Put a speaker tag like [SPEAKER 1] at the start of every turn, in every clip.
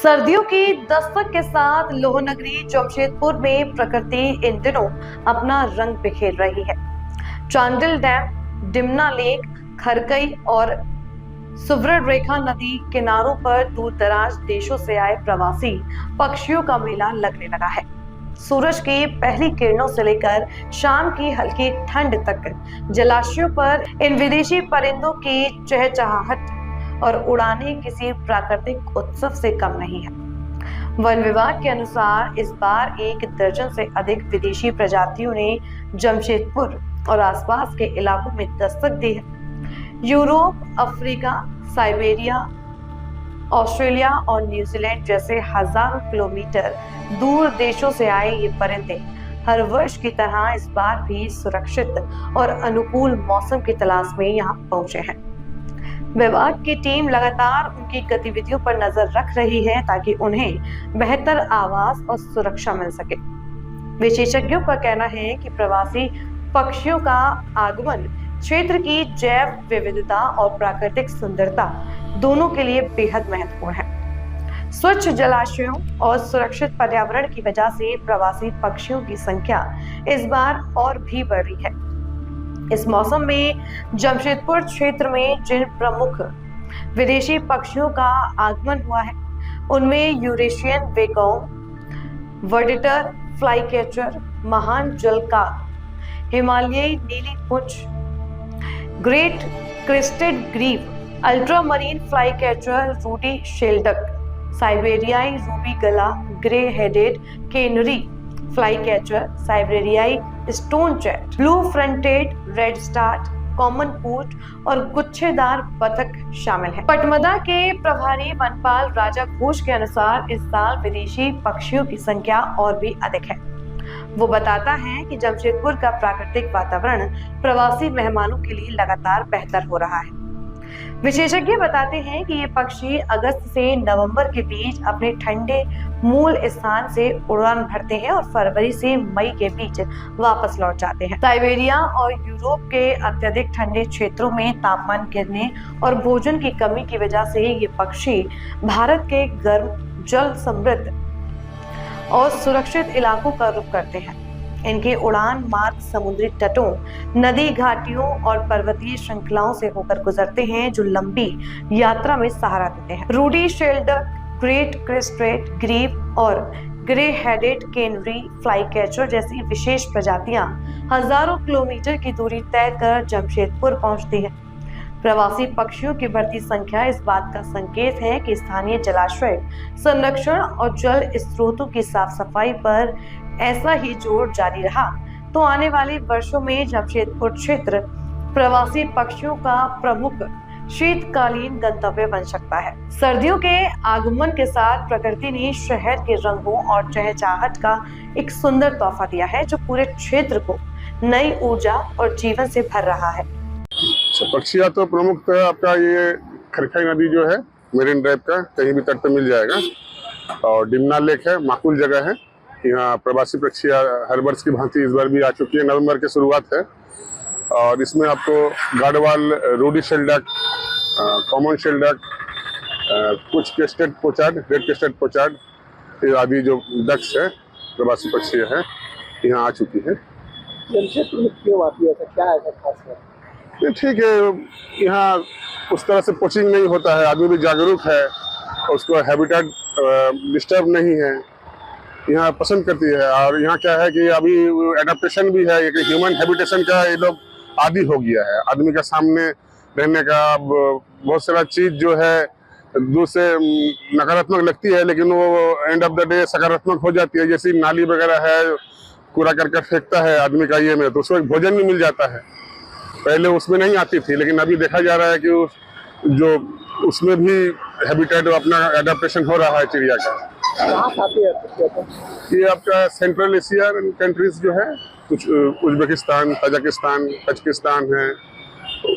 [SPEAKER 1] सर्दियों की दस्तक के साथ लोहनगरी जमशेदपुर में प्रकृति इन दिनों अपना रंग बिखेर रही है। चांडिल डैम, डिमना लेक, खरकई और सुवर्ण रेखा नदी किनारों पर दूर दराज देशों से आए प्रवासी पक्षियों का मेला लगने लगा है। सूरज की पहली किरणों से लेकर शाम की हल्की ठंड तक जलाशयों पर इन विदेशी परिंदों की चहचहाहट और उड़ानें किसी प्राकृतिक उत्सव से कम नहीं है। वन विभाग के अनुसार इस बार 1 दर्जन से अधिक विदेशी प्रजातियों ने जमशेदपुर और आसपास के इलाकों में दस्तक दी है। यूरोप, अफ्रीका, साइबेरिया, ऑस्ट्रेलिया और न्यूजीलैंड जैसे हजारों किलोमीटर दूर देशों से आए ये परिंदे हर वर्ष की तरह इस बार भी सुरक्षित और अनुकूल मौसम की तलाश में यहाँ पहुंचे हैं। विभाग की टीम लगातार उनकी गतिविधियों पर नजर रख रही है ताकि उन्हें बेहतर आवास और सुरक्षा मिल सके। विशेषज्ञों का कहना है कि प्रवासी पक्षियों का आगमन क्षेत्र की जैव विविधता और प्राकृतिक सुंदरता दोनों के लिए बेहद महत्वपूर्ण है। स्वच्छ जलाशयों और सुरक्षित पर्यावरण की वजह से प्रवासी पक्षियों की संख्या इस बार और भी बढ़ रही है। इस मौसम में जमशेदपुर क्षेत्र में जिन प्रमुख विदेशी पक्षियों का आगमन हुआ है उनमें यूरेशियन वेगोंग, वर्डिटर फ्लाईकैचर, महान जलकाक, हिमालयी नीली पूंछ, great crested grebe, ultramarine flycatcher, ruddy shelduck, साइबेरियाई रूबी गला, ग्रे हेडेड केनरी फ्लाईकैचर, साइबेरियाई stonechat, blue fronted redstart, common coot और गुच्छेदार बतख शामिल हैं। पटमदा के प्रभारी वनपाल राजा घोष के अनुसार इस साल विदेशी पक्षियों की संख्या और भी अधिक है। वो बताता है कि जमशेदपुर का प्राकृतिक वातावरण प्रवासी मेहमानों के लिए लगातार बेहतर हो रहा है। विशेषज्ञ बताते हैं कि ये पक्षी अगस्त से नवंबर के बीच अपने ठंडे मूल स्थान से उड़ान भरते हैं और फरवरी से मई के बीच वापस लौट जाते हैं। साइबेरिया और यूरोप के अत्यधिक ठंडे क्षेत्रों में तापमान गिरने और भोजन की कमी की वजह से ये पक्षी भारत के गर्म, जल समृद्ध और सुरक्षित इलाकों का रुख करते हैं। इनके उड़ान मार्ग समुद्री तटों, नदी घाटियों और पर्वतीय श्रृंखलाओं से होकर गुजरते हैं जो लंबी यात्रा में सहारा देते हैं। Ruddy shelduck, great crested grebe और ग्रे हेडेड केनरी फ्लाईकैचर जैसी विशेष प्रजातियां हजारों किलोमीटर की दूरी तय कर जमशेदपुर पहुंचती हैं। प्रवासी पक्षियों की बढ़ती संख्या इस बात का संकेत है कि स्थानीय जलाशय संरक्षण और जल स्रोतों की साफ सफाई पर ऐसा ही जोर जारी रहा तो आने वाले वर्षों में जमशेदपुर क्षेत्र प्रवासी पक्षियों का प्रमुख शीतकालीन गंतव्य बन सकता है। सर्दियों के आगमन के साथ प्रकृति ने शहर के रंगों और चहचहाहट का एक सुंदर तोहफा दिया है जो पूरे क्षेत्र को नई ऊर्जा और जीवन से भर रहा है।
[SPEAKER 2] पक्षियाँ तो प्रमुख आपका ये खरकई नदी जो है मेरीन ड्राइव का कहीं भी तट पे मिल जाएगा और डिमना लेक है, माकूल जगह है। यहाँ प्रवासी पक्षियाँ हर वर्ष की भांति इस बार भी आ चुकी है। नवंबर की शुरुआत है और इसमें आपको गाडवाल, रूडी शेल्डक, कॉमन शेल्डक, कुछ crested pochard, red crested pochard आदि जो डक्स है प्रवासी पक्षी है यहाँ आ चुकी है।
[SPEAKER 3] जमशेदपुर में क्यों आती है, क्या है खास है?
[SPEAKER 2] ठीक है, यहाँ उस तरह से पोचिंग नहीं होता है, आदमी भी जागरूक है, उसको हैबिटेट डिस्टर्ब नहीं है, यहाँ पसंद करती है। और यहाँ क्या है कि अभी एडाप्टेशन भी है, एक ह्यूमन हैबिटेशन का ये लोग आदी हो गया है। आदमी के सामने रहने का बहुत सारा चीज जो है दूर से नकारात्मक लगती है लेकिन वो एंड ऑफ द डे सकारात्मक हो जाती है। जैसे नाली वगैरह है, कूड़ा करकट फेंकता है आदमी का ये में तो उसको एक भोजन भी मिल जाता है। पहले उसमें नहीं आती थी लेकिन अभी देखा जा रहा है कि जो उसमें भी हैबिटेट अपना एडाप्टेशन हो रहा है चिड़िया का। ये आपका सेंट्रल एशिया कंट्रीज जो है, कुछ उज्बेकिस्तान, तजाकिस्तान, कजाकिस्तान है,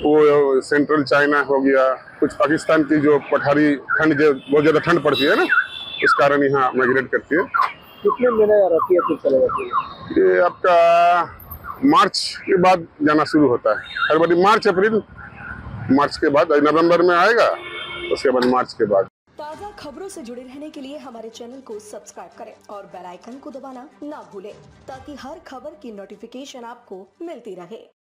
[SPEAKER 2] वो सेंट्रल चाइना हो गया, कुछ पाकिस्तान की जो पठारी ठंड जो बहुत ज़्यादा ठंड पड़ती है ना उस कारण यहाँ माइग्रेट करती है।
[SPEAKER 3] कितने महीने रहती है फिर चले जाती है?
[SPEAKER 2] ये आपका मार्च के बाद जाना शुरू होता है। फरवरी, मार्च, अप्रैल, मार्च के बाद नवंबर में आएगा, उसके बाद मार्च के बाद।
[SPEAKER 1] ताजा
[SPEAKER 4] खबरों से जुड़े रहने के लिए हमारे चैनल को सब्सक्राइब करें और बेल आइकन को दबाना ना भूलें ताकि हर खबर की नोटिफिकेशन आपको मिलती रहे।